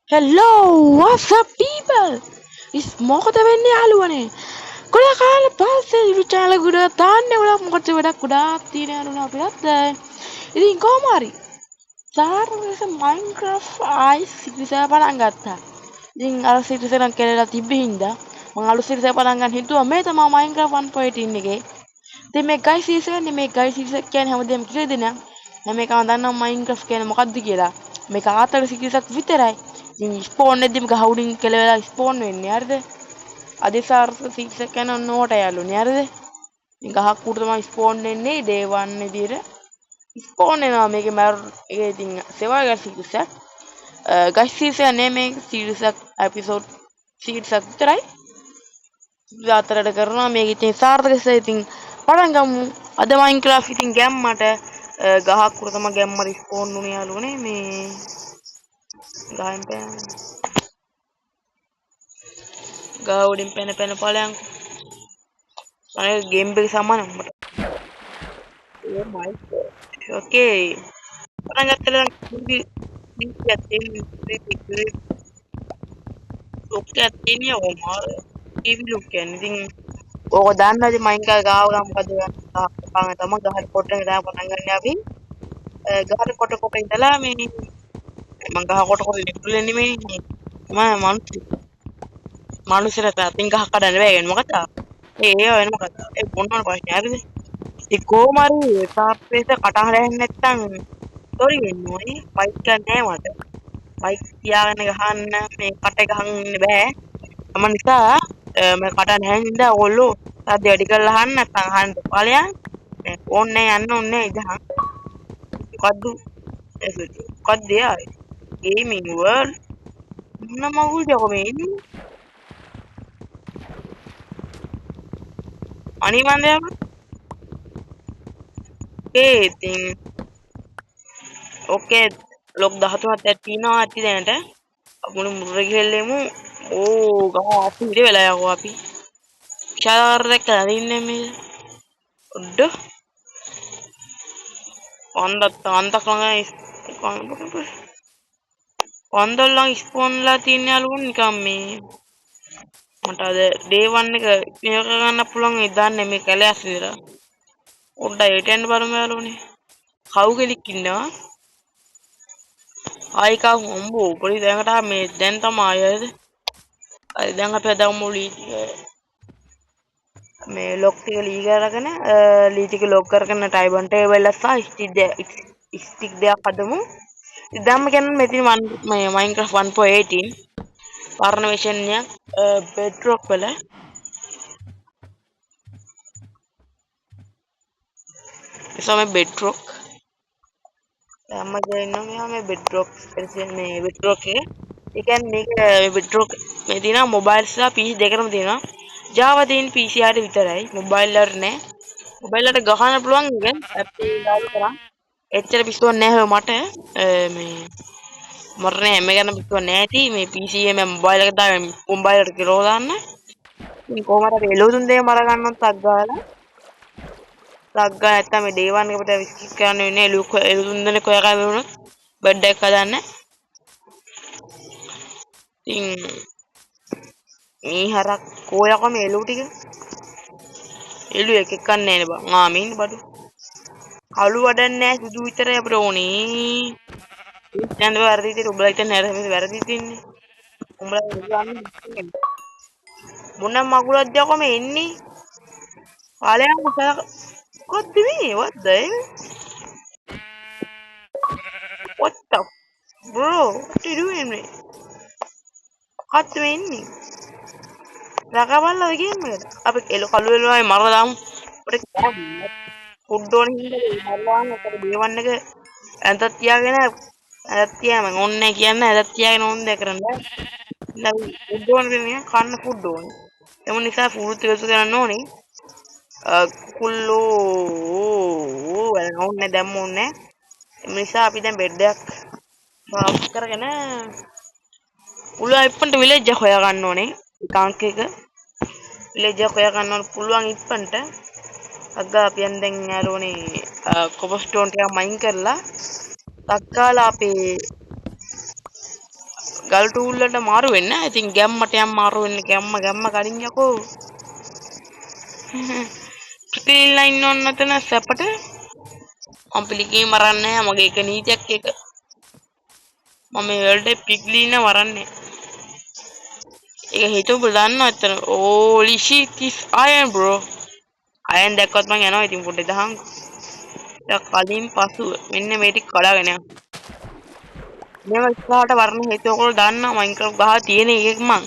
Hello, what's up people? මොකද වෙන්නේ යාළුවනේ? ගොඩක් කාලෙ පස්සේ YouTube channel එකට දාන්නේ ගොඩක් මොකද වැඩක් ගොඩාක් තියෙන යාළුවනේ අපිටත්. ඉතින් කොහොම හරි සාර්ථකව Minecraft ආයි සිරිස පටන් ගත්තා. ඉතින් අර සිරිස නම් කෙරෙලා තිබ්බේ හින්දා මම අලුත් සිරිස පටන් ගන්න හිතුවා මේ තමයි Minecraft 1.18 එකේ. ඉතින් මේ ගයි සිරිස කියන්නේ මේ ගයි සිරිස කියන්නේ හැමදේම කියලා දෙනවා. මම මේකම දන්නවා Minecraft කියන්නේ මොකක්ද කියලා. මේක ආතල සිරිසක් විතරයි. ඉතින් ස්පෝන් එද්දිම ගහ උඩින් කෙලවෙලා ස්පෝන් වෙන්නේ හරිද? අදිසාර්ථ සිරිසක් කියන නෝට යාළුවනේ හරිද? ඉතින් ගහක් උඩ තමයි ස්පෝන් වෙන්නේ day 1 විදියට. ස්පෝන් වෙනවා මේකේ ඒකේ ඉතින් සර්වයිවල් සිරිසක්. ගයි සිරිස නේ මේ සිරිසක් එපිසෝඩ් සිරිසක් විතරයි. අතරට කරනවා මේක ඉතින් සාර්ථකව ඉතින් පටන් ගමු. අද Minecraft ඉතින් ගැම්මට ගහක් උඩ තමයි ගැම්මට ස්පෝන් වුනේ යාළුවනේ මේ ගහෙන් පැන ගහ උඩින් පැන පැන ඵලයන් අනේ ගේම් එක සමාන මට ඕකේ පටන් ගත්තලා ලොක් තියෙන්නේ ඕමාර ටීවී ලොක් කියන්නේ ඉතින් ඕක දන්නවද Minecraft ගාව ගම මොකද ගහපන් තමයි ගහට කොට එක දාලා පටන් ගන්න අපි ගහට කොට ඉඳලා මේ මං ගහ කොට ඉතුරුලේ නෙමෙයි මම මනුස්සයලා පැතින් ගහ කඩන්න බෑ කියන්නේ මොකද ඒ වෙන මොකද ඒ මොනවා ප්‍රශ්නේ හරිද ඉතින් කොහොම හරි තාප්පේස කටහඬ ඇහෙන්නේ නැත්තම් සෝරි වෙන්න ඕනේ මයික් ගන්න නෑ මට මයික් තියාගෙන ගහන්න මේ කට ගහන්න ඉන්න බෑ මම නිසා මම කටහඬ ඇහෙන නිසා ඕගොල්ලෝ සද්ද වැඩි කරලා අහන්න නැත්තම් අහන්න ඵලයන් ඕන්නේ යන්න ඕනේ ඉදහන් මොකද්ද මොකද්ද යායි ගේමින් වර්ල්ඩ් මොන මගුල්ද කොහේ ඉන්නේ අනිවාර්යයෙන්ම ඒ ඉතින් ඕකේ ලොක් 13ක් තියෙනවා ඇති දැනට අපුණු මුර ගිහෙල්ලෙමු ඕ ගහ අපි ඉඳ වෙලා යකෝ අපි ෂාර් එක ඉන්නේ මේ උඩ අන්තක් ළඟ පන්දල් ළඟ ස්පෝන්ලා තියෙන යාළුවෝ නිකන් මේ මට අද ඩේ 1 එක මේක ගන්න පුළුවන් ඉදන්නේ මේ කැලෑස් විතර පොඩ්ඩක් ඒට යන්න බලමු යාළුවනේ කව් කෙනෙක් ඉන්නවා ආයි කව් හොම්බෝ පොඩි දැනකට මේ දැන් තමයි ආයද හරි දැන් අපි හදමු මේ ලොක් ටික ලී කරගෙන ලී ටික ලොක් කරගෙන ටයිබන් ටේබල් එක සහ ස්ටික් දෙයක් හදමු ඉතින් කියන්නේ මෙතන මේ Minecraft 1.18 පරණ version එක bedrock වල ඉතින් මේ bedrock දැම්ම දෙන්නවා මේ bedrock version මේ bedrock එක ඒ කියන්නේ මේක bedrock මේ තියෙනවා mobiles සහ PC දෙකම තියෙනවා Java තියෙන PC හරිය විතරයි mobile වල නෑ mobile වලට ගහන්න පුළුවන් එක අපි ඩවුන්ලෝඩ් කරා එච්චර පිස්සුවක් නෑ මට මේ මරණේ හැම ගැන පිස්සුවක් නෑ ඇති මේ PC එකේ මම mobile එකට දාගෙන mobile එකට කිරෝ දාන්න ඉතින් කොහමද අපි එළවුම් දෙක මර ගන්නවත් තක් ගාලා තක් ගා නැත්තම් මේ day 1 එකට විස්කිට් කරන්න වෙන්නේ එළවුම් දෙක කොහේ වුණොත් බෙඩ් එක හදන්න ඉතින් මේ හරක් කොයකම එළු ටික එළු එකක් කන්නේ නෑ බං මේන්න බඩු කළු වඩන්නේ නෑ සුදු විතරයි අපිට ඕනේ දැන් වැරදි විදිහට උඹලා හිතන්නේ නැර වැරදි තින්නේ උඹලා මොන මගුලක්ද යකෝ මේ එන්නේ පාලයන් කොද්ද මේ what the what the bro what you doing me කොද්ද මේ එන්නේ රකවල්ලාද ගේම් එකට අපි එළු කළු එළුවයි මරලා දාමු අපිට ෆුඩ් ඕන හින්දා මරලාම අපිට දේවන්න එක ඇඳක් තියාගෙන ඇඳක් තියාම ඕන්නේ කියන්නේ ඇඳක් තියාගෙන ඕන දෙයක් කරන්න බෑ ෆුඩ් ඕන දෙන්නේ කන්න ෆුඩ් ඕනේ එමු නිසා ෆුඩ් ටික ගන්න ඕනේ කුල්ලෝ ඕන්නේ දැම්ම ඕනේ එමු නිසා අපි දැන් බෙඩ් එකක් මාක් කරගෙන පුළුවන් ඉක්මනට විලේජ් එක හොයා ගන්න ඕනේ කාන්ක් එක විලේජ් එක හොයා ගන්න ඕන පුළුවන් ඉක්මනට අග්ගා අපි දැන් යාළුවනේ කොබස්ටෝන් ටික මයින් කරලා තක්කාලා අපි ගල් ටූල් වලට මාරු වෙන්න. ඉතින් ගැම්මට යම් මාරු වෙන්න ගැම්ම කලින් යකෝ. පිළිලා ඉන්න ඕන නැතන සැපට. අම්පිලිගේ මරන්නේ මගේ එක නීතියක් එක. මම මේ වලට පිග්ලින වරන්නේ. ඒක හිතුව දන්නවා ඇත්තට. ඕලි shit is iron bro. අයන් දැක්කොත් මං යනවා ඉතින් පොඩ්ඩක් දහන්. කලින් පසුව මෙන්න මේ ටික කඩාගෙන යන්න. මේව ඉස්සරහට වරණ හේතු ඔයගොල්ලෝ දන්නා මයින්ක්‍රාෆ්ට් ගහ තියෙන එකක් මං.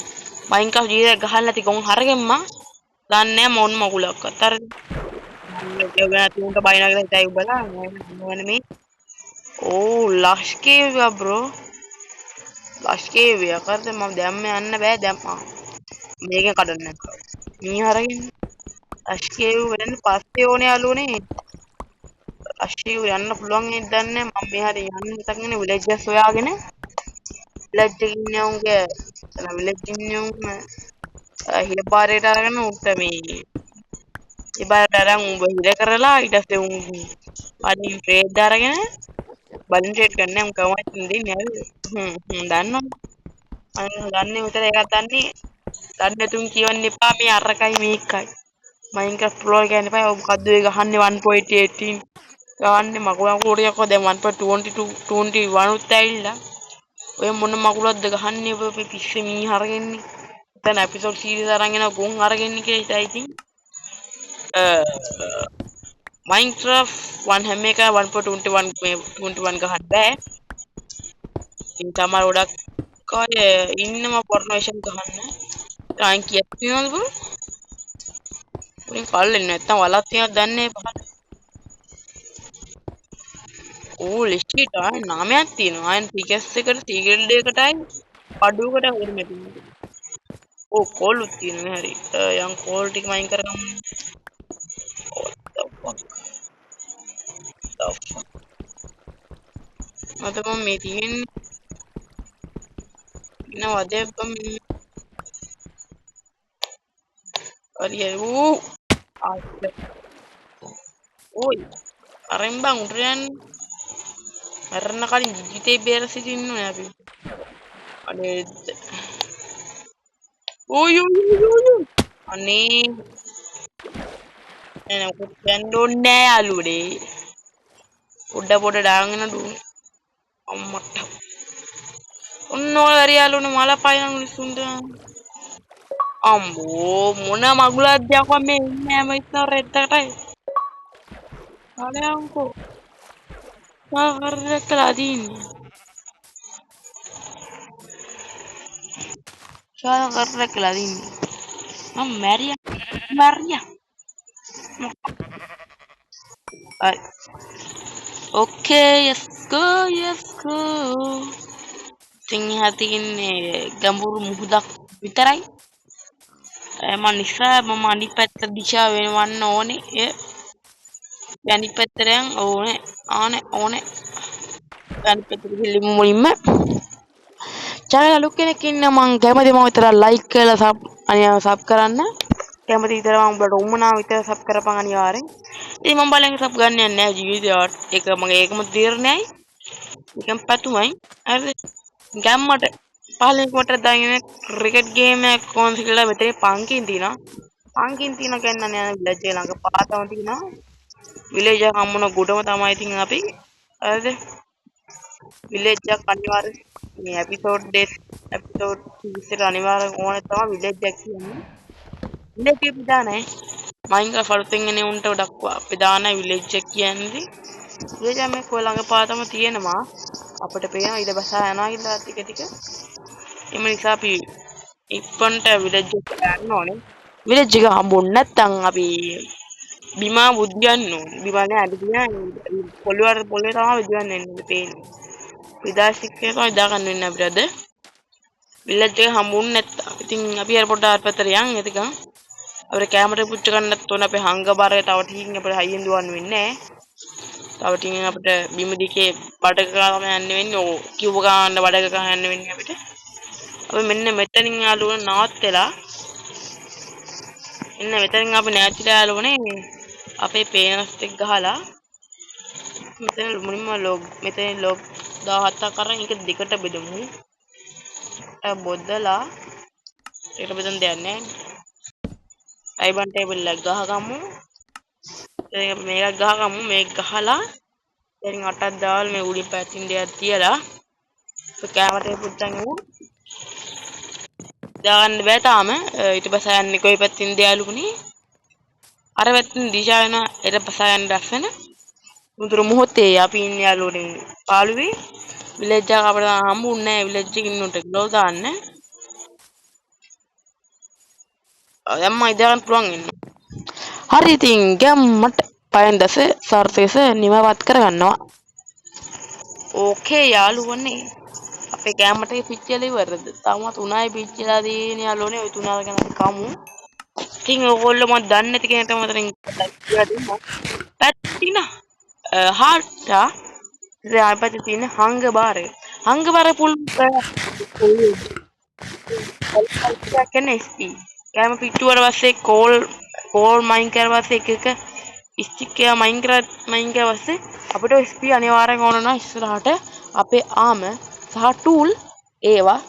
මයින්ක්‍රාෆ්ට් ජීවිතය ගහලා නැති ගොන් හරගෙන මං දන්නේ නැහැ මොන මගුලක්වත්. හරිද? මම ඒක තුන්ට බයිනා කියලා හිතයි උඹලා. මොන මේ ඕ ලෂ් කේවියා බ්‍රෝ. ලෂ් කේවියා කරද මම දැම්ම යන්න බෑ දැම්මා. මේකෙන් කඩන්න. මී හරගෙන ලෂ් කේව් වෙන පස්සේ ඕනේ යාළුවනේ. අශ්ෂීව යන්න පුළුවන් නේද දන්නේ මම මේ හරිය යන්න හිතගෙන විලේජ්ස් හොයාගෙන විලේජ් එකේ ඉන්නේ උන්ගේ එතන විලේජ් ඉන්නේ උන් හිරපාරේට අරගෙන උන්ට මේ ඉබාරට අරන් උඹ හිර කරලා ඊට පස්සේ උන් වලින් ට්‍රේඩ් අරගෙන වලින් ට්‍රේඩ් කරන්නේ උන් කවුවත් දෙන්නේ දන්නවා අන්න දන්නේ උතර එකක් දන්නේ තුන් කියවන්න එපා මේ අරකයි මේකයි මයින්ක්‍රාෆ්ට් ප්‍රෝ කියන්නේ එපා ඔබ මොකද්ද ඒ ගහන්නේ 1.18 ගාන්නේ මගුලක් උඩියක්ව දැන් 1.22 21 උත් ඇවිල්ලා ඔය මොන මගුලක්ද ගහන්නේ ඔබ මේ පිස්සේ මී හරගන්නේ එතන එපිසෝඩ් සීරීස් අරන් එන ගොන් අරගන්නේ කියලා හිතයි ඉතින් Minecraft 1 හැම එක 1.21 මේ 21 ගහන්න බෑ ඉතින් තමයි ගොඩක් අය ඉන්නම පොර්නේෂන් ගහන්න ටයිම් කීයක් තියෙනවද බෝ උන් කල්ලෙන්නේ නැත්තම් වලක් තියනවද දන්නේ නැහැ ඕ ලිස්ට් ආය නාමයක් තියෙනවා අයන් ටිකස් එකට ටිකල්ඩ් එකටයි අඩුවකට උරුම තියෙනවා ඕ කෝල්ුත් තියෙනවා හරි යම් කෝල් ටික මයින් කරගමු මත මම මේ තියෙන්නේ නවද බම් හරි ඌ ඕයි අරෙන් බං උඩට යන්නේ මරන්න කලින් ජීවිතේ බේර සිටින්න ඕනේ අපි අනේ ඕයි අනේ එන කොච්චන් දොන්නේ යාළුවනේ පොඩ දාගෙන දුන්නේ අම්මට ඔන්න ඔය හරි යාළුවනේ මල පයින් මිනිස්සුන්ට අම්බෝ මොන මගුලක්ද යකෝ මේ ඉන්නේ හැම ඉස්සර රෙද්දකටයි අලයන්කෝ සාහරයක් කළා දින්නේ සාහරයක් කළා දින්නේ මම මැරියා හරි okay let's go ඉතින් එහා තියෙන්නේ ගැඹුරු මුහුදක් විතරයි මම නිසා මම අනිත් පැත්ත දිශා වෙනවන්න ඕනේ ඒ අනිත් පැත්තට යන් ඕනේ අනිත් පැත්තට ගිහින් මුලින්ම channel ලුක් කෙනෙක් ඉන්න මං කැමති මම විතර like කරලා sub කරන්න කැමති විතර මම උඹට උම්මනා විතර sub කරපන් අනිවාර්යෙන් ඉතින් මම බලෙන් sub ගන්න යන්නේ නැහැ ජීවිතයට ඒක මගේ ඒකම තීරණයයි නිකන් පැතුමයි හරිද ගැම්මට පහලින් කොට දාගෙන ක්‍රිකට් ගේම් එකක් කොන්ස් කියලා මෙතේ පංකින් තියෙනවා කියන්නේ විලේජ් එක ළඟ පාතම තියෙනවා විලේජ් එක හම්බුන ගොඩම තමයි ඉතින් අපි හරිද විලේජ් එක අනිවාර්යෙන් මේ එපිසෝඩ් 30 අනිවාර්යෙන් ඕනේ තමයි විලේජ් එක කියන්නේ විලේජ් එක දාන්නේ මයින්ක්‍රාෆ්ට් අලුතෙන් එනේ උන්ට ඩක් අපි දාන විලේජ් එක කියන්නේ විලේජ් එක මේ කො ළඟ පාතම තියෙනවා අපිට පේනවා ඊට බසා යනවා කියලා ටික එම නිසා අපි ඉක්පන්ට විලේජ් එකට යන්න ඕනේ විලේජ් එක හම්බුනේ නැත්නම් අපි බිමා බුද්ධියන්න ඕනේ බිමනේ අද තියෙන පොළොවේ තමයි විදියන්න එන්නේ පේන්නේ විදාසික එකයි දාගන්න වෙන්නේ අපිට අද විලේජ් එක හම්බුනේ නැත්නම් ඉතින් අපි අර පොඩ්ඩක් ආත් පැත්තට යන් එතකන් අපිට කැමරේ පුච්ච ගන්නත් ඕන අපේ හංගබරේ තව ටිකකින් අපිට හයියෙන් දුවන්න වෙන්නේ නැහැ තව ටිකකින් අපිට බිම දිගේ බඩක ගාම යන්න වෙන්නේ ඕ කිව්ව ගාන්න බඩක ගාන යන්න වෙන්නේ අපිට අපි මෙන්න මෙතනින් යාළුවනේ නවත්තලා මෙන්න මෙතනින් අපි නැතිලා යාළුවනේ අපේ පේනස් එක ගහලා මෙතන මුලින්ම ලොග් මෙතන ලොග් 17ක් අරන් ඒක දෙකට බෙදමු බොද්දලා ඊට බෙදන් දෙයක් නැහැ. ටයිබන් ටේබල් එක ගහගමු. මේක ගහගමු. මේක ගහලා දැන් අටක් දාලා මේ උඩින් පැතින් දෙයක් තියලා කැමරේ පුත්තන් උ දාන්න බෑ තාම. ඊට පස්සේ යන්නේ කොයි පැත්තින්ද යාළුවනේ? අර පැත්තින් දිශා වෙන ඊට පස්සේ යන්න දැස්සන මුදුර මොහොතේ අපි ඉන්නේ යාළුවනේ පාළුවේ විලේජ් එක අපිට හම්බුන්නේ නැහැ. විලේජ් එකකින් උන්ට ග්ලෝ දාන්න. දැන් මම ඉඳගන්න පුළුවන් ඉන්න. හරි ඉතින් ගැම්මට පයන් දැස සර්තේස නිමවත් කරගන්නවා. ඕකේ යාළුවනේ. අපේ කැමරට පිච්චිලා ඉවරද? තාමත් 3යි පිච්චිලා තියෙන්නේ යාළුවනේ. ওই 3 ගැන අපි කමු. ඉතින් ඕගොල්ලෝ මම දන්නේ නැති කෙනෙක් තමයි මතරින් කියලා දෙන්න. පැත්තිනා හාට්ටා ඉතින් ආපතේ තියෙන හංග බාරය. හංග බාර පුල් කියන්නේ SP. කැම පිට්ටුවට පස්සේ කෝල් මයින් කරලා පස්සේ එක ස්ටික් එක මයින් කරලා පස්සේ අපිට SP අනිවාර්යෙන් ඕන වෙනවා ඉස්සරහට අපේ ආම සහ ටූල් ඒවා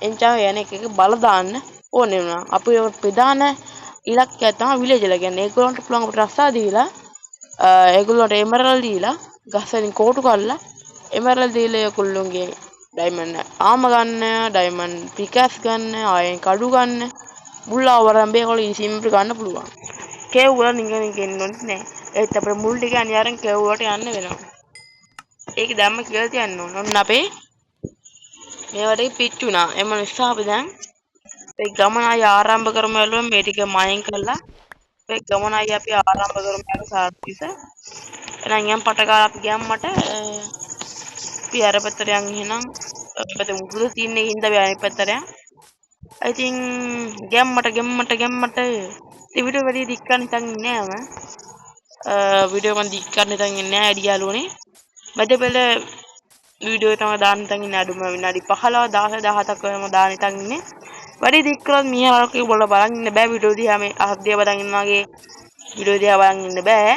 එන්චාව යන එක බල දාන්න ඕනේ වුණා. අපි ප්‍රධාන ඉලක්කය තමයි විලේජ් එක කියන්නේ. ඒගොල්ලන්ට පුළුවන් අපිට රස්සා දීලා ඒගොල්ලන්ට එමරල්ඩ් දීලා ගස් වලින් කෝටු කරලා එමරල්ඩ් දීලා ඒගොල්ලොන්ගේ ඩයිමන්ඩ් ආම ගන්න, ඩයිමන්ඩ් පිකැස් ගන්න, ආයෙන් කඩු ගන්න, මුල්ලා වරම්බේ ඒගොල්ලෝ සිම්පල් ගන්න පුළුවන්. කේව් වල නිකන් ගෙන්නොත් නෑ. ඒත් අපේ මුල් ටික අනිවාර්යෙන් කේව් වලට යන්න වෙනවා. ඒක දැම්ම කියලා තියන්න ඕන. ඔන්න අපේ මේවට පිච්චුණා. එම නිසා අපි දැන් ඒ ගමන ආය ආරම්භ කරමු යලුවා මේ ටික මයින් කරලා ඒ ගමන ආය අපි ආරම්භ කරමු යන සාර්ථිස. එහෙනම් යම් පටකාලා අපි ගැම්මට අපි අර පැත්තට යන් එහෙනම් අපිට උඩු තියෙන්නේ හින්දා අපි අනිත් පැත්තට යන්. I think ගැම්මට ඉතින් වීඩියෝ වැඩි දික් කරන්න හිතන් ඉන්නේ නෑ මම. වීඩියෝ මම දික් කරන්න හිතන් ඉන්නේ නෑ ඇඩි යාළුවනේ. මැද පෙළ වීඩියෝ තමයි දාන්න හිතන් ඉන්නේ අඩුම විනාඩි 15 16 17ක් වගේ දාන්න හිතන් ඉන්නේ. වැඩි දික් කරොත් මීහාරකේ බල බලන් ඉන්න බෑ වීඩියෝ දිහා මේ අහද්දියා බලන් ඉන්නා වගේ වීඩියෝ දිහා බලන් ඉන්න බෑ.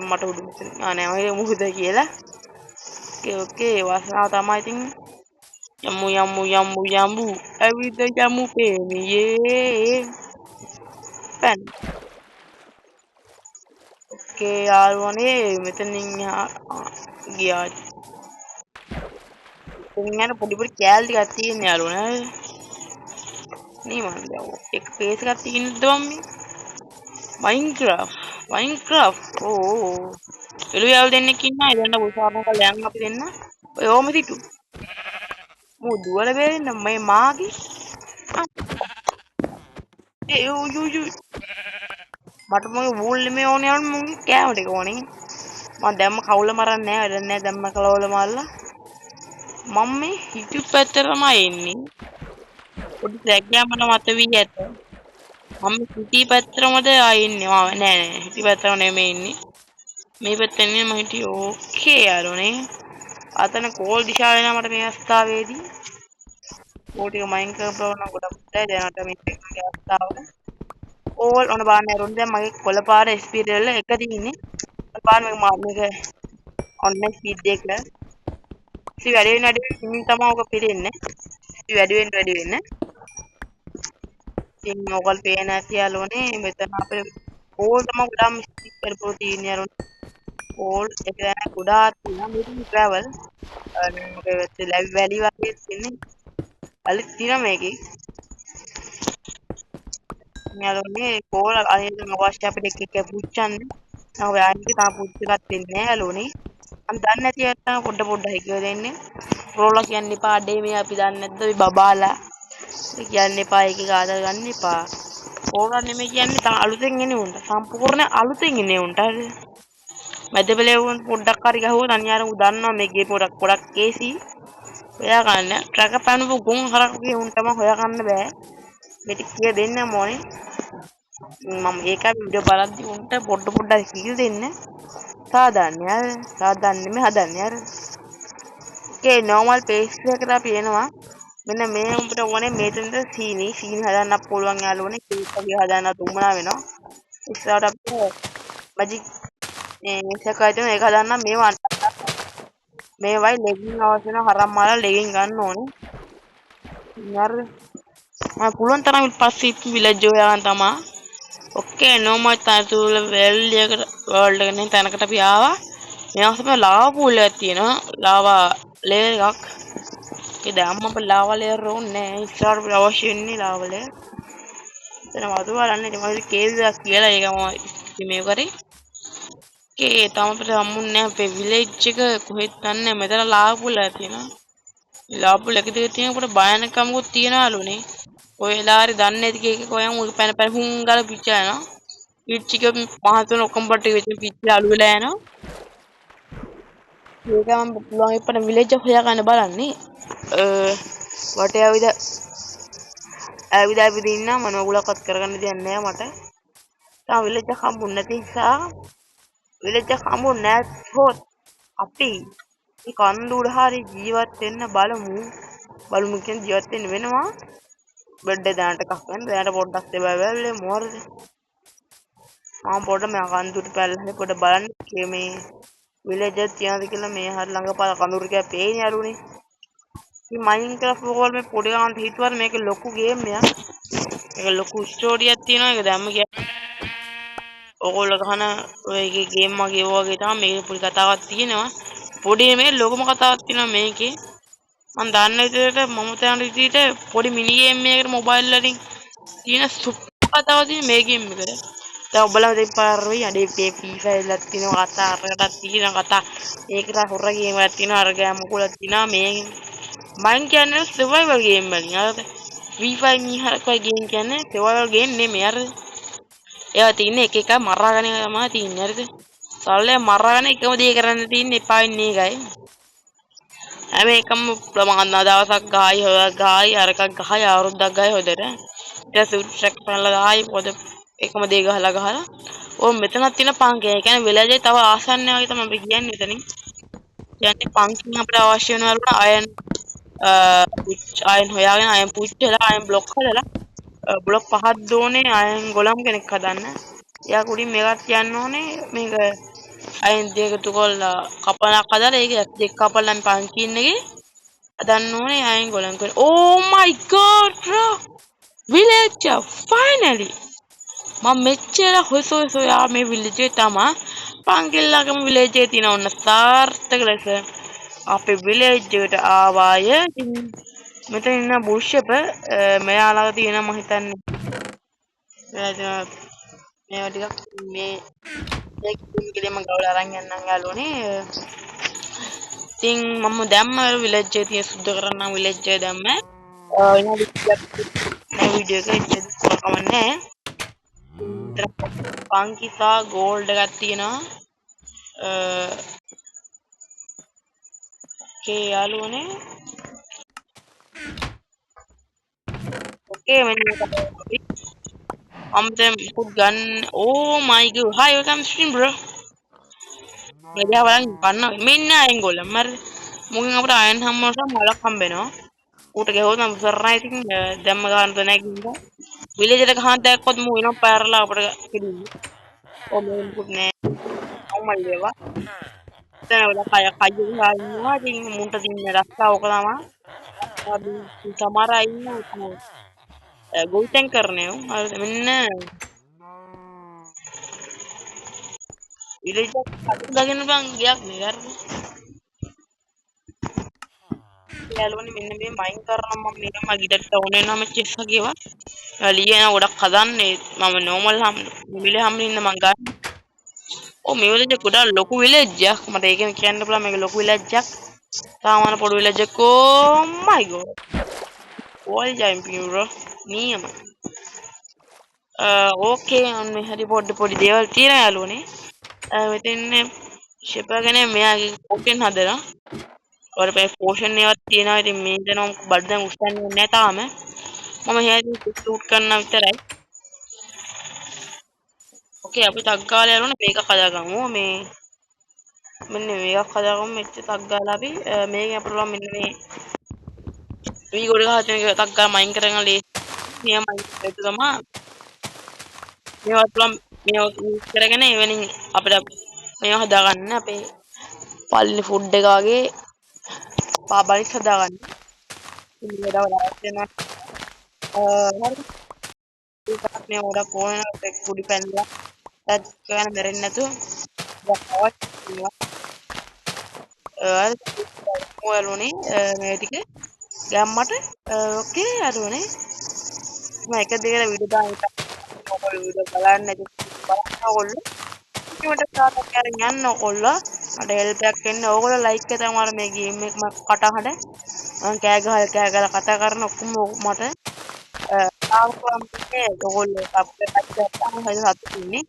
මට උඩු නෑ මම මුහුද කියලා. ඕකේ වාසනාව තමයි ඉතින් යමු ඇවිද යමු පේමියේ පැන්. ඕකේ යාළුවනේ මෙතනින් ගියා. ඉතින් පොඩි කෑල් ටිකක් තියෙන යාළුවනේ. නේ මන් දැන් එක පේස් එකක් තියෙනද මම්මි? Minecraft ඕ එළුවල් දෙන්නෙක් ඉන්නවා ඉතින් උසාවම කරලා යන්න අපි දෙන්න ඔය ඕම තිටු මෝ දුවල බේරෙන්න මේ මාගේ ඒ යු මට මගේ වූල් නෙමෙයි ඕනේ යන්න මගේ කෑම ටික ඕනේ මම දැම්ම කවුල මරන්නේ නැහැ වැඩක් නැහැ දැම්ම කලවල මාල්ලා මම මේ හිටු පැත්තට තමයි එන්නේ පොඩි දැක්කම මට මත වී ඇත මම සිටි පැත්තටමද ආයෙන්නේ නෑ හිටි පැත්තට නෙමෙයි ඉන්නේ මේ පැත්තෙන් මම හිටියේ ඕකේ යාළුවනේ අතන කෝල් දිශා වෙනා මට මේ අවස්ථාවේදී කෝල් ටික මයින් කරපුවා ගොඩක් හොඳයි දැනට මේ අවස්ථාව කෝල් ඔන්න බලන්න රුන් දැන් මගේ කොළ පාර ස්පීඩ් වල එක තියෙන්නේ බලන්න මේක ඔන්න ස්පීඩ් එක ඉතින් වැඩි වෙන තමයි ඔක පිරෙන්නේ ඉතින් වැඩි වෙන්න ඉතින් ඔයගොල්ලෝ පේන ඇති යාළුවනේ මෙතන අපේ කෝල් තමයි ගොඩාක් ස්ටික් කරපුවා තියෙන්නේ යාළුවනේ කෝල් එක ගොඩාක් තියෙනවා මේක ට්‍රැවල් මොකද වැලි වගේ තියෙන්නේ අලිත් තියෙනවා මේකේ යාළුවනේ කෝල් අනිත් අවශ්‍ය අපිට එක පුච්චන්න නම් ඔයාලගේ තාම පුච්චලත් වෙන්නේ නැහැ යාළුවනේ මම දන්නේ නැති අය පොඩ හිතුව දෙන්නේ රෝලා කියන්න එපා අඩේ මේ අපි දන්නේ නැද්ද ඔය බබාලා කියන්න එපා ඒකේ ආදර ගන්න එපා ඕවා නෙමෙයි කියන්නේ තා අලුතෙන් එන්නේ උන්ට සම්පූර්ණ අලුතෙන් එන්නේ උන්ට හරි මැදපෙළේ උන් පොඩ්ඩක් හරි ගහුවොත් අනිවාර්යෙන් උන් දන්නවා මේ ගේ පොඩක් කේසි හොයා ගන්න ට්‍රැක පැනපු ගුන් හරක්ගේ උන් තමයි හොයා ගන්න බෑ මේ ටික කිය දෙන්නම ඕනේ මම ඒක වීඩියෝ බලද්දි උන්ට පොඩ්ඩක් කිය දෙන්න සාදාන්නේ හදන්නේ අර ඕකේ normal pace එකකට අපි එනවා මෙන්න මේ උඹට ඕනේ මෙතනද සීනි හදන්න පුළුවන් යාළුවනේ කේක් වගේ හදන්න තුමනා වෙනවා ඉස්සරහට අපිට මැජික් මේකයි ඒක හදන්න මේවයි ලෙගින් අවශ්‍ය වෙන හරම් මාලා ලෙගින් ගන්න ඕනේ හරිද? මම පුළුවන් තරම් පස්සේ විලේජ් හොයාගෙන තමා. ඔක්කේ නෝමල් තනතුල වර්ල්ඩ් එක නේ තැනකට අපි ආවා. මේවා තමයි ලාවා පූල් එකක් තියෙනවා. ලාවා ලේයර් එකක්. ඒ දැම්ම අපේ ලාවා ලේයර් ඕනේ නෑ. ඉස්සරහට අවශ්‍ය වෙන්නේ ලාවා ලේයර්. එතන වතු බලන්න ඉතින් මම කේස් එකක් කියලා ඒක මම මේ කරේ. ඒ තාම අපිට හම්බුන්නේ නැහැ අපේ විලේජ් එක කොහෙද දන්නේ මෙතන ලාවා පූල් එකක් තියෙනවා. ලාවා පූල් එක දිගේ තියෙන කොට භයානකමකුත් තියනවලුනේ. ඔය එලාරි දන්නේ නැති කේක කොයන් ඔය පැන පැන හුම් ගාලා පිච්චා යනවා. පිච්චික මහතුන ඔක්කොම පට්ටි වෙච්ච පිච්චිලා අළු වෙලා යනවා. ඒක මම පුළුවන් ඉපන විලේජ් එක හොයාගන්න බලන්නේ. වටේ ඇවිද ඉන්න මම ඔයගොල්ලෝවත් කරගන්න දෙයක් නෑ මට. තාම විලේජ් එක හම්බුනේ නැති නිසා විලේජ් එක හම්බුනේ නැත්නම් අපි මේ කන්දුර හරි ජීවත් වෙන්න බලමු කියන ජීවත් වෙන්න වෙනවා. බෙඩ් එක දාන්නට එකක් ගන්න. දැනට පොඩ්ඩක් දෙබැලේ මොහොතද. මම පොඩ්ඩක් මම කන්දුරට පැල්ලලා පොඩ්ඩක් බලන්න මේ විලේජ් එක තියනද කියලා මේ හරිය ළඟපාර කඳුර කියලා පේන්නේ අරුනේ. මේ මයින්ක්‍රාෆ්ට් වල මේ පොඩි ගානට හිතුවත් මේක ලොකු ගේම් එකක්. ඒක ලොකු ස්ටෝරියක් තියෙනවා. ඒක දැම්ම කියන්නේ ඕගොල්ලෝ ගහන ඔය ගේම් වගේ වගේ තමයි මේකේ පොඩි කතාවක් තියෙනවා. පොඩි මේ ලොකුම කතාවක් තියෙනවා මේකේ. මම දන්න විදිහට මම තන විදිහට පොඩි මිනි ගේම් එකකට මොබයිල් වලින් තියෙන සුප් කතාවක් තියෙන මේ ගේම් එකට. දැන් ඔබලා දෙපාරේ අඩේ පී ෆයිල්ලක් තියෙනවා කතා අරකටක් තියෙනවා කතා ඒකට හොර ගේම් එකක් තියෙනවා අර ගෑම කුලක් තියෙනවා මේ මම කියන්නේ සර්වයිවල් ගේම් වලින් හරිද ෆ්‍රී ෆයර් මීහරක් වගේ ගේම් කියන්නේ සර්වයිවල් ගේම් නෙමෙයි හරිද ඒවා තියෙන්නේ එක එක මරාගෙන තමයි තියෙන්නේ හරිද සල්ලේ මරාගෙන එකම දේ කරන්න තියෙන්නේ එපා වෙන්නේ ඒකයි හැම එකම ප්‍රමාණ දවසක් ගායි අරකක් ගහයි අවුරුද්දක් ගායි හොදට ඊට සුට්‍රැක් කරලා ගායි පොද එකම දේ ගහලා ඕ මෙතනක් තියෙන පංකය. ඒ කියන්නේ විලේජ් එක තව ආසන්නය වගේ තමයි අපි කියන්නේ එතනින්. කියන්නේ පංකින් අපිට අවශ්‍ය වෙනවලු අයන් හොයාගෙන අයන් පුච්චලා අයන් බ්ලොක් කරලා බ්ලොක් පහක් දෝනේ අයන් ගොලම් කෙනෙක් හදන්න. එයා කුඩින් මේකත් කියන්න ඕනේ මේක අයන් දෙක තුකල්ලා කපලක් හදලා ඒක දෙක කපලා පංකින් එකේ හදන්න ඕනේ අයන් ගොලම් කරලා. Oh my god bro! Villager finally මම මෙච්චර හොයසොයා මේ විලේජ් එකේ තමා පංගිල්ලගම විලේජ් එකේ තියෙන ඔන්න සාර්ථක ලෙස අපේ විලේජ් එකට ආවාය. මෙතන ඉන්න බුෂ්ප මෙයාලා තියෙන මම හිතන්නේ මේවා ටිකක් මේ දෙකකින් ගවලා අරන් යන්නම් යාළුවනේ. ඉතින් මම දැම්ම විලේජ් එකේ තියෙන සුද්ධ කරන්න විලේජ් එක දැම්ම. මේ වීඩියෝ එකේ කමන්නේ පංකිසා ගෝල්ඩ් එකක් තියෙනවා. ඕකේ යාළුවනේ. ඕකේ මෙන්න I'm them put gun. Oh my god. Hi, welcome stream bro. මෙයා බලන්න ගන්න මෙන්න අයන් ගොල්ල මර මුගෙන් අපිට අයන් හම්බවනවා මලක් හම්බ වෙනවා. ඌට ගෙවුවොත් නම් සරණයි ඉතින් දැම්ම ගන්න නැගින්න. විලේජ් එකට ගහන්න දැක්කොත් මූ වෙනවා පැරලා අපිට කිව්වේ. ඔය මොකුත් නෑ. අම්මයි වේවා. දැන් වල කය ගන්නවා. ඉතින් මුන්ට දින්න රස්සා ඕක තමයි. අපි සමහර අය ඉන්නවා. ගොවිතැන් කරන්නේ. හරිද මෙන්න විලේජ් එක හදගෙන බං ගියක් නේ හරිද? යාළුවනේ මෙන්න මේ මයින් කරනවා මම මේක මම ගිටර් ටවුන් වෙනවා මම චෙස් වගේවා. ලියන ගොඩක් හදන්නේ මම නෝමල් මිලේ හැම්මින්න මං ගන්න. ඔව් මේ විලේජ් එක ගොඩක් ලොකු විලේජ් එකක්. මට ඒක කියන්න පුළුවන් මේක ලොකු විලේජ් එකක්. සාමාන්‍ය පොඩි විලේජ් එකක්. Oh my god. Wall jumping bro. නියම. ඕකේ අන්න හරි පොඩි දේවල් තියෙනවා යාළුවනේ. මෙතන ෂෙපර්ගෙන මෙයාගේ පොකෙන් හදලා ඔර මේ පෝෂන් එකක් තියෙනවා. ඉතින් මේ දෙනම් බඩ දැන් උස්සන්නේ නැහැ තාම. මම එහෙනම් ෂූට් කරන්න විතරයි. ඕකේ අපි ටග් ගාලා යනවනේ මේක හදාගමු. මේ මෙන්න මේක හදාගමු. මෙච්ච ටග් ගාලා අපි මේකෙන් අපිට පුළුවන් මෙන්න මේ වී ගොඩ ගහලා තියෙන එක ටග් ගාලා මයින් කරගෙන ලේසි. මෙයා මයින් කරලා තමයි මේවා පුළුවන් මේවා යූස් කරගෙන එවනින් අපිට මේවා හදාගන්න අපේ පල්ලි ෆුඩ් එක වගේ පාබලිස් හදාගන්න. වඩා වඩාත් වෙනවා. හරි. ඒකත් මේ වඩා ෆෝන් එකට කුඩි පැනලා ටච් ගන්න බැරෙන්නේ නැතුව දැක්කවත් ඉන්නවා. ඔයාලුනේ මේ ටික ගැම්මට ඕකේ අරුවනේ මම එක දෙයකට වීඩියෝ දාන්න ඔයගොල්ලෝ වීඩියෝ බලන්න නැති බලන්න ඕගොල්ලෝ ඉක්මනට ස්ටාර්ට් කරගෙන යන්න ඕගොල්ලෝ මට හෙල්ප් එකක් එන්න ඕගොල්ලෝ ලයික් එක තමයි මේ ගේම් එක මම කටහඬ මම කෑ ගහලා කතා කරන ඔක්කොම මට ආවම ඕගොල්ලෝ සබ්ස්ක්‍රයිබ් කරලා හරි හතුනේ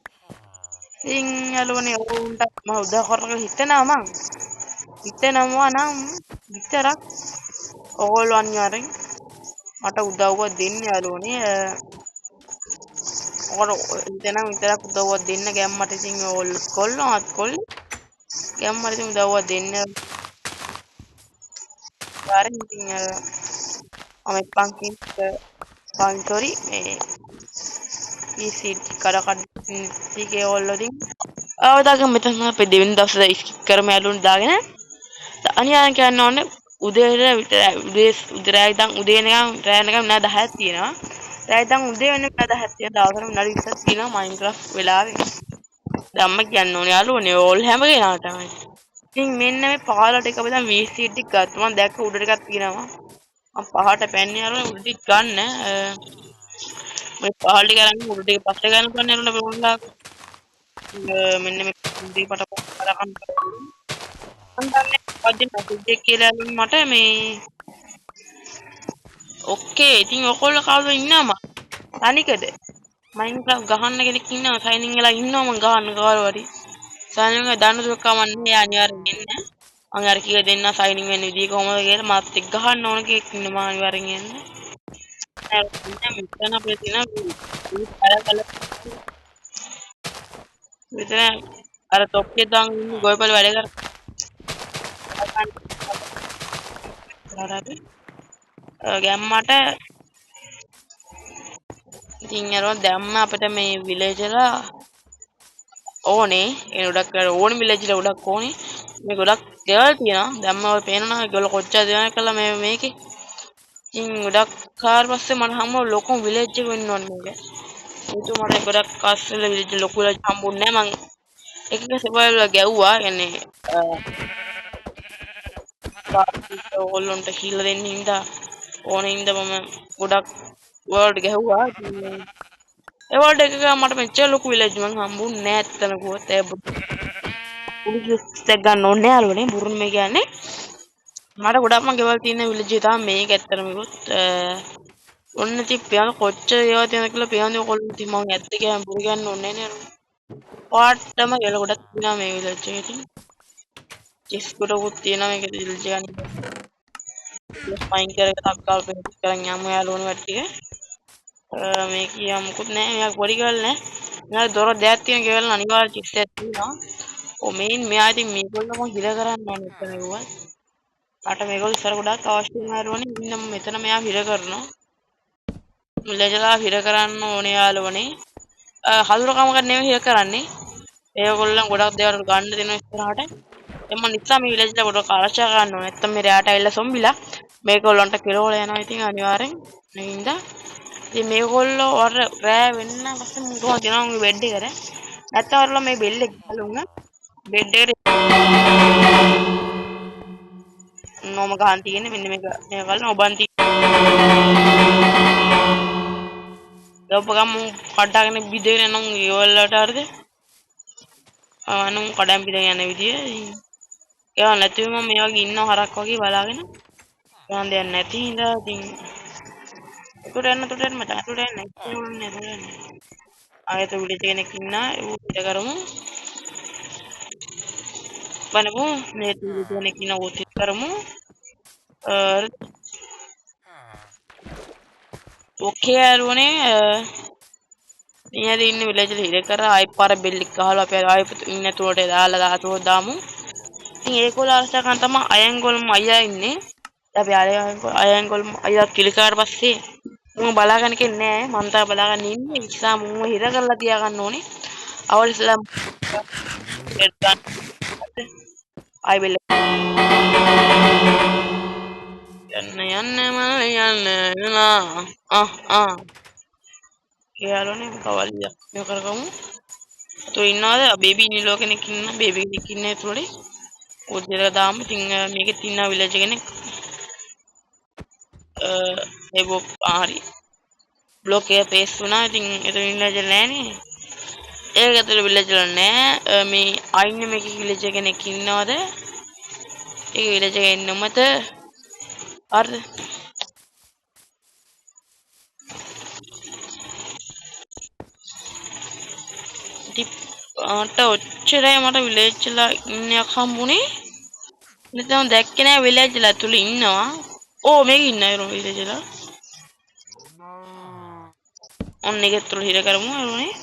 ඉතින් යාළුවනේ ඕන්ට මම උදව් කරන්න හිතනවා නම් විතරක් ඕගොල්ලෝ අනිවාර්යෙන් මට උදව්වක් දෙන්න යාළුවනේ ඔයාලා හිතනම් විතරක් උදව්වක් දෙන්න ගැම්මට ඉතින් ඕගොල්ලෝ කොල්ලෝ ගැම්මට ඉතින් උදව්වක් දෙන්න යාරෙන් ඉතින් මම පන්කින් ස්පොන්සරි මේ PC කඩ ටිකේ ඕගොල්ලෝ ඉතින් අවදාගම මෙතන අපේ දෙවෙනි දවසේ ස්කිප් කරමු යාළුවනේ දාගෙන අනිවාර්යෙන් කියන්න ඕනේ උදේට විතරයි උදේ ඉඳන් උදේ නිකන් නෑ 10ක් තියෙනවා රෑ ඉඳන් උදේ වෙනකන් 10ක් තියෙනවා දවසට විනාඩි 20ක් තියෙනවා මයින්ක්‍රාෆ්ට් වෙලාවේ ධම්ම කියන්න ඕනේ යාළුවනේ ඕල් හැම කෙනාටම ඉතින් මෙන්න මේ පහලට එක බෙදන් VC ටික ගත්තා මම දැක්ක උඩ ටිකක් තියෙනවා මම පහට පැන්නේ යාළුවනේ උඩ ටික ගන්න මේ පහල ටික අරන් උඩ ටික පස්සේ ගන්න පුළුවන් යාළුවනේ පොල්ලා මෙන්න මේ උඩේ පට කරගන්න මම දන්නේ වදින මෙසේජ් එක කියලා මට මේ ඔක්කේ ඉතින් ඔයගොල්ලෝ කවුද ඉන්නවම තනිකද මයින්ක්‍රාෆ්ට් ගහන්න කෙනෙක් ඉන්නවා සයිනින් වෙලා ඉන්නවා මං ගහන්න කවුරු හරි සයිනින් වෙලා දන්න දුක කමන්නේ යා අනිවාර්යෙන් එන්න මං අර කීව දෙන්න සයිනින් වෙන්න විදිය කොහොමද කියලා මාත් එක්ක ගහන්න ඕන කෙනෙක් ඉන්නවා අනිවාර්යෙන් එන්න මෙතන අපේ තියෙන මෙතන අර තොප්පිය දාන් ඉන්න ගොයපල වැඩ කර ගැම්මට ඉතින් අරව දැම්ම අපිට මේ විලේජ්ලා ඕනේ ඒ ගොඩක් ඕන විලේජ්ලා ගොඩක් ඕනේ මේ ගොඩක් ගෙවල් තියෙනවා දැම්ම ඔය පේනවා ඒගොල්ලෝ කොච්චර දෙනා කළා මේකේ ඉතින් ගොඩක් කාර් පස්සේ මට හම්බ ලොකුම විලේජ් එක වෙන්න ඕනේ මේක ඒක මට ගොඩක් කාස්ටල් විලේජ් ලොකු විලේජ් හම්බුන්නේ නැහැ මං එක සර්වයිවල් ගැව්වා කියන්නේ ඕගොල්ලන්ට කියලා දෙන්න හින්දා ඕනේ හින්දා මම ගොඩක් වර්ල්ඩ් ගැහුවා ඒ වර්ල්ඩ් එක මට මෙච්චර ලොකු විලේජ් මං හම්බුන්නේ නැහැ ඇත්තම කිව්වොත් ඒ පුලිස් ගන්න ඕනේ යාළුවනේ බුරුන් මේ කියන්නේ මට ගොඩක්ම ගෙවල් තියෙන විලේජ් එක තමයි මේක ඇත්තම කිව්වොත් ඔන්න ඉතින් පියාන කොච්චර ඒවා තියෙනවද කියලා පියානේ ඔයගොල්ලෝ ඉතින් මං ඇත්ත කියන්න බුරු කියන්න ඕනේ නෑ පාටම ගෙවල් ගොඩක් තියෙනවා මේ විලේජ් එකේ ඉතින් චෙස් ගොඩකුත් තියෙනවා මේක විලේජ් එක මයින් කරගෙන තක්කාල් පෙන්ට් කරන් යමු යාළුවනේ වැට්ටිය මේ කියා මොකුත් නෑ මෙයා පොඩි ගෙවල් නෑ මෙයා දොර දෙකක් තියෙන ගෙවල් අනිවාර්ය චෙස් එකක් තියෙනවා මෙයා ඉතින් මේගොල්ලෝ මං හිර කරන්න ඕනේ මෙතන නෙවුවා මට මේගොල්ලෝ ඉස්සර ගොඩක් අවශ්‍ය වෙනවා යාළුවනේ ඉන්න මෙතන මෙයා හිර කරනවා විලේජ්ලා හිර කරන්න ඕනේ යාළුවනේ හදුරකමකට නෙමෙයි හිර කරන්නේ ඒගොල්ලන් ගොඩක් දේවල් ගන්න දෙනවා ඉස්සරහට එම්ම නිසා මේ විලේජ්ලා ගොඩක් ආරක්ෂා කරන්න ඕනේ නැත්තම් මේ රැට ඇවිල්ලා සොම්බිලා මේගොල්ලන්ට කෙරවල යනවා ඉතින් අනිවාර්යෙන් මේ හින්දා ඉතින් මේගොල්ලෝ අර රෑ වෙන්න පස්සේ මම ගිහලා දෙනවා මේ බෙඩ් එකට නැත්තම් අරලා මේ බෙල් එක ගහලා උන බෙඩ් එකට නෝම ගහන් තියෙන්නේ මෙන්න මේක ගලන ඔබන් ඔබ ගම කඩාගෙන බිදගෙන නම් ඒවලට හරිද අනුන් කඩම් බිදගෙන යන විදිය ඒවා නැතිව මම මේ වගේ ඉන්නව හරක් වගේ බලාගෙන ගහන් දෙයක් නැති හින්දා ඉතින් උඩට යන්න මට උඩට යන්න ඕනේ ආයෙත් උඩට කෙනෙක් ඉන්නා ඌ ඉඳ කරමු බලමු මේ උඩට කෙනෙක් ඉන්නා ඌ ඉඳ කරමු ඕකේ යාළුවනේ ඉන්නේ ඉන්න විලේජ් එක හිර කරා ආයි පාර බෙල් එක ගහලා අපි ආයි ඉන්න තුරට දාලා දාතෝ දාමු ඉතින් ඒගොල්ලෝ අරසා ගන්න තමයි අයන්ගොල්ම අයියා ඉන්නේ අපි අයන්ගොල්ම අයියා කිලිකාට පස්සේ මම බලාගෙන ඉන්නේ නෑ මම තා බලාගෙන ඉන්නේ නිසා මම හිර කරලා තියා ගන්න ඕනේ අවල් ඉස්සලා ආයි බෙල් යන්න යනවා යාළුවනේ කවල්ලියක් මේ කරගමු. તો ඉන්නවද බේබි නිලෝ කෙනෙක් ඉන්න බේබි කෙනෙක් ඉන්න ඒතකොට උදේට දාමු. ඉතින් මේකෙත් ඉන්න විලේජ් කෙනෙක් ඒ හරි බ්ලොක් එක පේස් වුණා. ඉතින් එතන විලේජ් නෑනේ. ඒක ඇතුළේ විලේජ් වල නෑ. මේ අයින්න මේකේ විලේජ් කෙනෙක් ඉන්නවද? ඒ විලේජ් එකේ ඉන්නමත හරිද? මට ඔච්චරයි මට විලේජ් වල ඉන්නයක් හම්බුනේ. නැත්නම් දැක්කේ නෑ විලේජ් වල ඇතුළේ ඉන්නවා. ඕ මේක ඉන්න අය විලේජ් වල. ඔන්න ඒක ඇතුළේ හිර කරමු අයෝනේ.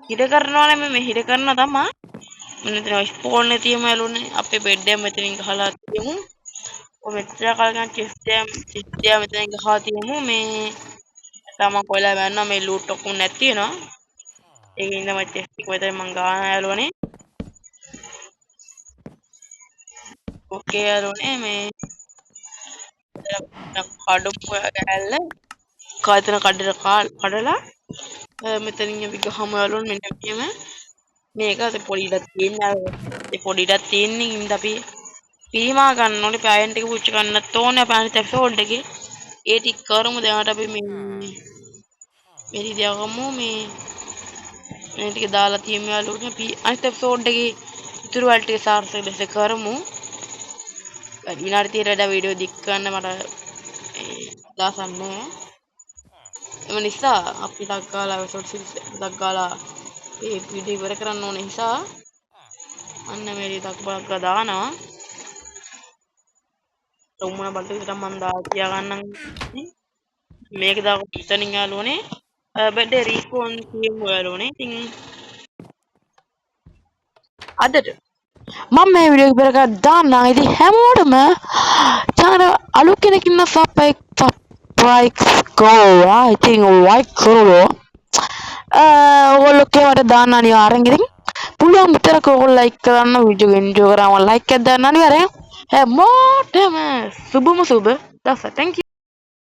හිර කරනවා නෙමෙයි මේ හිර කරනවා තමයි. මෙතන ස්පෝන් එක තියමු අයෝනේ. අපේ බෙඩ් එක මෙතනින් ගහලා තියමු. ඔය මෙච්චර කල් ගන්න චෙස්ට් එක මෙතනින් ගහලා තියමු. මේ තමන් කොයිලා ගන්නවා මේ ලූට් ඔක්කොම නැති වෙනවා. ඒකින් තමයි චෙස්ට් එක මෙතන මං ගන්න අයෝනේ. ඕකේ අයෝනේ මේ කඩපු කැල්ල කාතන කඩලා මෙතනින් අපි ගහමු අයෝනේ. මෙන්න මෙහෙම මේක අත පොඩිඩක් තියෙනවා. ඒ පොඩිඩක් තියෙන්නේ ඉඳ අපි පීමා ගන්න ඕනේ. පෑයන්ට් එක පුච්ච ගන්නත් ඕනේ. අපි අනිත් එපිසෝඩ් එකේ ඒ ටික කරමු. දැනට අපි මේ දිගමු මේ ටික දාලා තියමු යාළුවනේ. අපි අනිත් එපිසෝඩ් එකේ ඉතුරු වල ටික සාර්ථක ලෙස කරමු. විනාඩි 30ට වීඩියෝ දික් කරන්න මට අදහසක් නැහැ. එම නිසා අපි ටක් ගාලා එපිසෝඩ් 6 ටක් ගාලා මේ වීඩියෝ ඉවර කරන්න ඕන නිසා අන්න මේ ටිකක් බලක් දානවා. උම්මන බලට විතර මම දාලා තියාගන්නම්. මේක දාපු ඉතනින් යාළුවනේ බෙඩ් රීස්පෝන් කියමු යාළුවනේ. ඉතින් අදට මම මේ වීඩියෝ ඉවර කරලා දාන්නම්. ඉතින් හැමෝටම channel අලුත් කෙනෙක් ඉන්න subscribe කරලා ඉතින් like කරලා ඔයගොල්ලෝ කේවට දාන්න අනිවාර්යෙන්. ඉතින් පුළුවන් විතරක ඔයගොල්ලෝ like කරන්න වීඩියෝ එන්ජොයි කරාම like එකක් දාන්න අනිවාර්යෙන්. හැමෝටම සුබම සුබ දවසක්. thank you